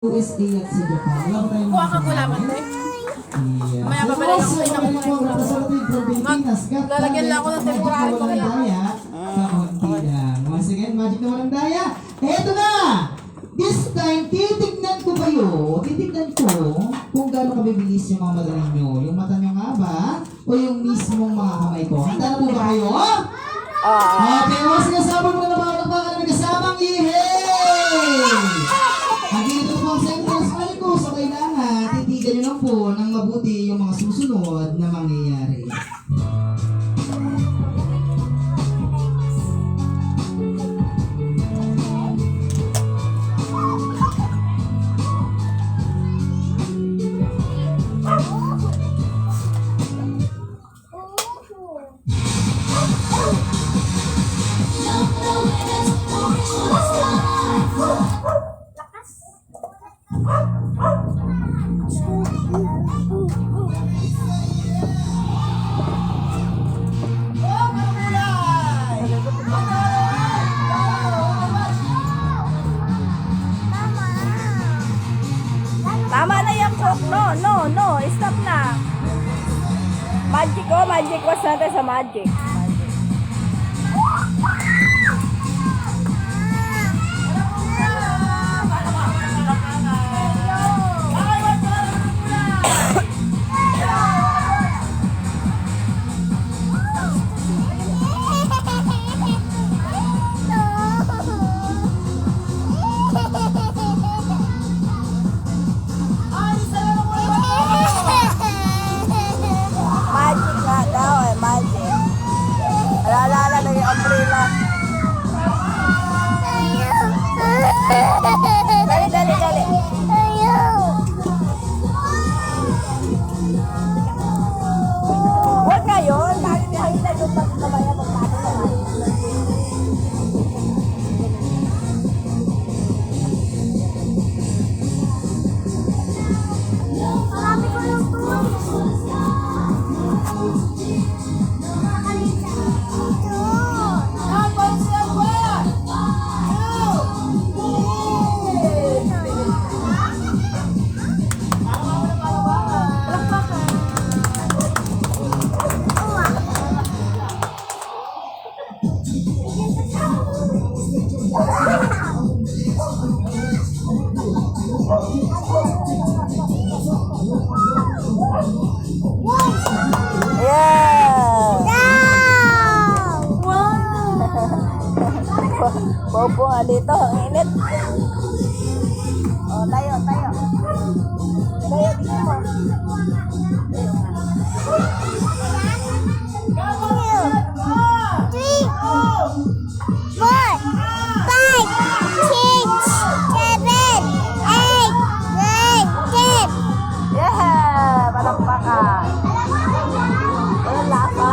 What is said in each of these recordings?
USA at sa Japan. Wala ba tayong Kuha ka gulaman to eh. Yes. Mamaya babalik ako sa inyo. Lalagyan lang ako ng temporary ko lang. Sa konti lang. Once again, magic na walang daya. Eto na! This time, titignan ko kayo. Titignan ko kung gaano kabilis yung mga magaling nyo. Yung mata nyo nga ba? O yung mismong mga kamay ko? Handa na po ba kayo? Okay, mga sinasabi mo na naman ng may kasamang ihey! Nandito po ang Central Smile ko, so kailangan titigan nyo lang po ng mabuti yung mga susunod na mangyayari. Tama na yung cook. No. Stop na. Magic ko. Was natin sa magic. Magic nga daw eh, magic. Alala na yung umbrella. Dali. Huwag ngayon. Bakit yung hintay doon pa sa bayan pagpapit sa bayan? Marami ko lang po. Bobo nga dito, ang init. O, tayo. Tayo, dito mo. Yeah! Palakpakan. Walang lasa.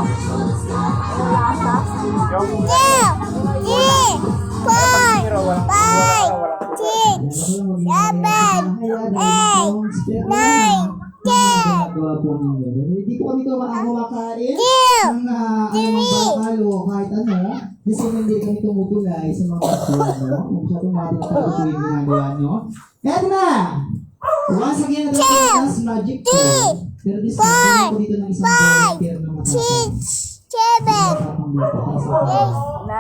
Hindi ko kami kumakain ng bakalo kahit ano. Kasi hindi kami tumutulay sa mga kasya, no? Kung siya tumatapos ito yung ginagawa nyo. Eto na! Once again, natin sa magic ko. Pero discount ko dito ng isang volunteer na matapang. 9, 10.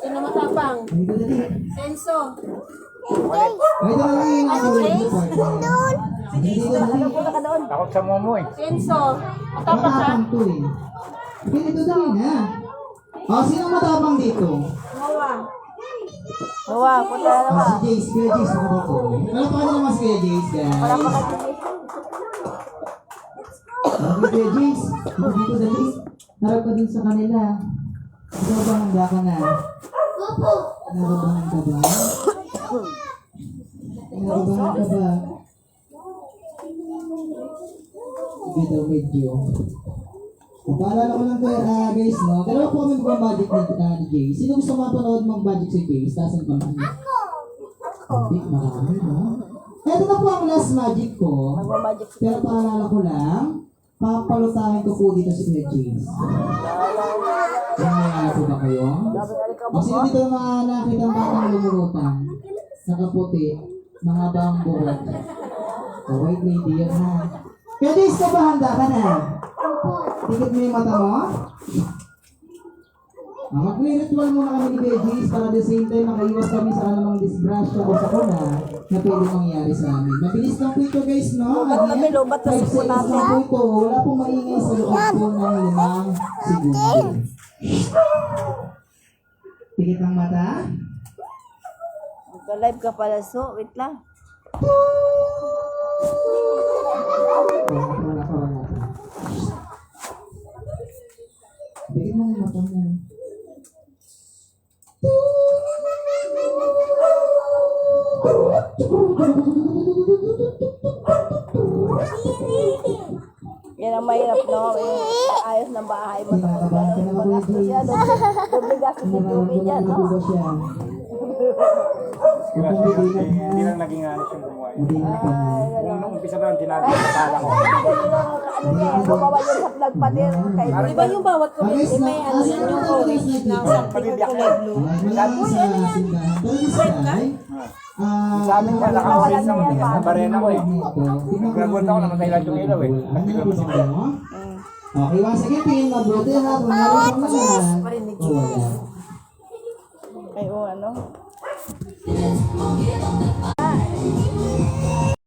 Sino matapang? Senso. Takot sa momo eh. Senso. Matapang ka? Ganito dali na. Sino matapang dito? Wow, punta na naman. Si Jace, Kuya Jace ako dito. Ano pa naman si Kuya Jace, guys? Kuya Jace, dito dali. Harap ka dun sa kanila. Ikaw ba handa ka na? Narabahan ka ba? Narabahan ka ba? Sige daw, medyo. Paalala ko lang guys, no? Dalawa po kami mag-budget ni Jay. Sino gusto mapanood mag-budget si Jay? Tasan ko lang. Hindi, marami, no? Ito na po ang last magic ko. Pero paalala ko lang, papalutahin ko po dito si Kuya James. Nagkaya po ba kayo? O sino dito ang mga nakita ang batang lumulutang? Nakaputi, mga bang buhok. O white lady, yun ha. Pwede isa ba handa ka na? Tikit mo yung mata mo? Mag-ritual muna kami ni Veggies para the same time makaiwas kami sa anumang disgrasya o sakuna na pwede mangyari sa amin. Mabilis lang po ito guys, no? Lubat kami, lubat na 5 sipo seconds natin. lang po ito. Wala pong maingay sa loob po ng 5 segundo. Pikit ang mata. Magka-live ka pala, so. Wait lang. Wala. Pikit mo yung mata mo. Yan ang mahirap, no? Yung ayos ng bahay mo. Kinakabahan ka na ako, Magastos siya, doble gastos yung tubig yan, no? Hindi lang naging anis yung gumawa. Nung umpisa pa lang tinatala ko. Ano niya, gumawa yun sa vlog pa din. Di ba yung bawat committee may ano yan yung orange na something kulay blue? Sabi niya, nakapagin naman din sa barena ko eh. Grabuot ako, namatay lahat yung ilaw eh. Kasi Okay, once again, tingin mabuti ha. Kung meron kang lahat. O wala. Ay, ano?